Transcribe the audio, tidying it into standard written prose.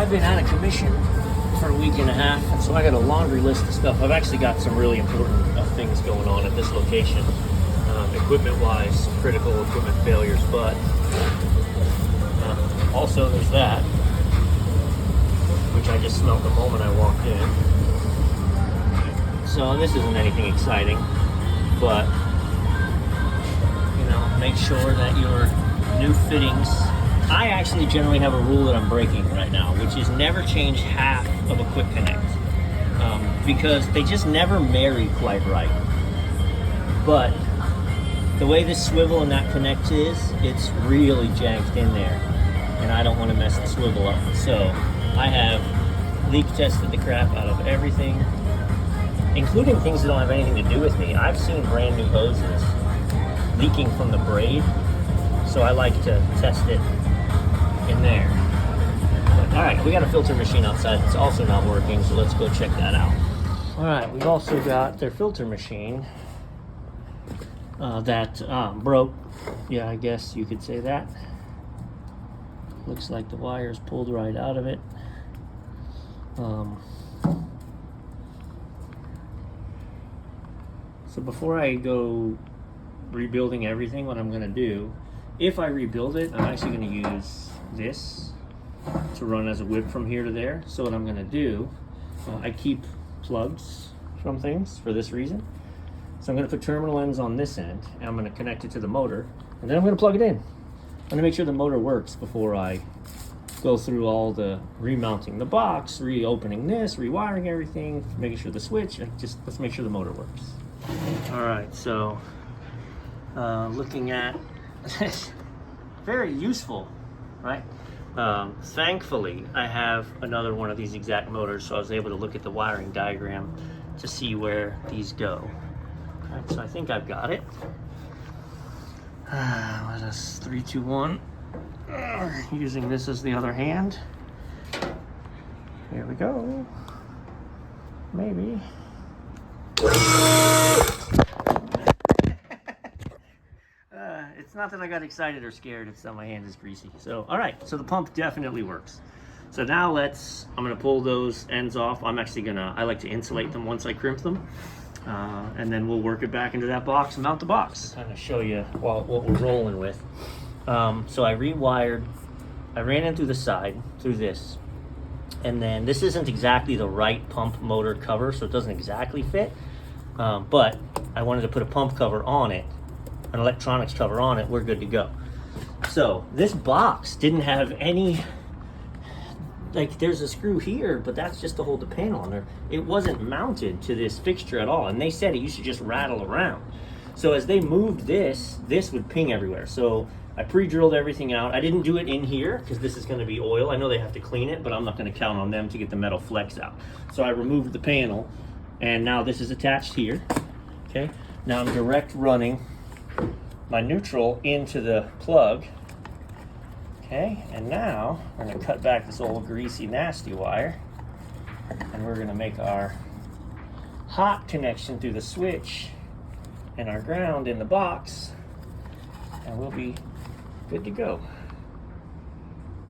I've been out of commission for a week and a half, and so I got a laundry list of stuff. I've actually got some really important things going on at this location, equipment-wise, critical equipment failures, but also there's that, which I just smelled the moment I walked in. So this isn't anything exciting, but make sure that your new fittings. I actually generally have a rule that I'm breaking right now, which is never change half of a quick connect, because they just never marry quite right. But the way this swivel and that connect is, it's really janked in there, and I don't want to mess the swivel up. So I have leak tested the crap out of everything, including things that don't have anything to do with me. I've seen brand new hoses leaking from the braid, so I like to test it in there. But, all right, we got a filter machine outside. It's also not working, so let's go check that out. All right, we've also got their filter machine that broke. Yeah, I guess you could say that. Looks like the wire's pulled right out of it. So before I go rebuilding everything, what I'm going to do, if I rebuild it, I'm actually going to use this to run as a whip from here to there. So what I'm going to do, I keep plugs from things for this reason. So I'm going to put terminal ends on this end, and I'm going to connect it to the motor, and then I'm going to plug it in. I'm going to make sure the motor works before I go through all the remounting the box, reopening this, rewiring everything, making sure the switch, and just let's make sure the motor works. All right, so looking at very useful, right? Thankfully, I have another one of these exact motors, so I was able to look at the wiring diagram to see where these go. All right, so I think I've got it. Let us 3, 2, 1. Using this as the other hand. Here we go. Maybe. It's not that I got excited or scared, it's that my hand is greasy. So, all right, so the pump definitely works. So now I'm gonna pull those ends off. I like to insulate them once I crimp them. And then we'll work it back into that box and mount the box. Kind of show you what we're rolling with. So I ran in through the side, through this. And then this isn't exactly the right pump motor cover, so it doesn't exactly fit. But I wanted to put a pump cover on it, an electronics cover on it, we're good to go. So this box didn't have any, like there's a screw here, but that's just to hold the panel on there. It wasn't mounted to this fixture at all. And they said it used to just rattle around. So as they moved this would ping everywhere. So I pre-drilled everything out. I didn't do it in here because this is gonna be oil. I know they have to clean it, but I'm not gonna count on them to get the metal flex out. So I removed the panel, and now this is attached here, okay? Now I'm direct running my neutral into the plug, okay? And now we're gonna cut back this old greasy, nasty wire, and we're gonna make our hot connection through the switch and our ground in the box, and we'll be good to go.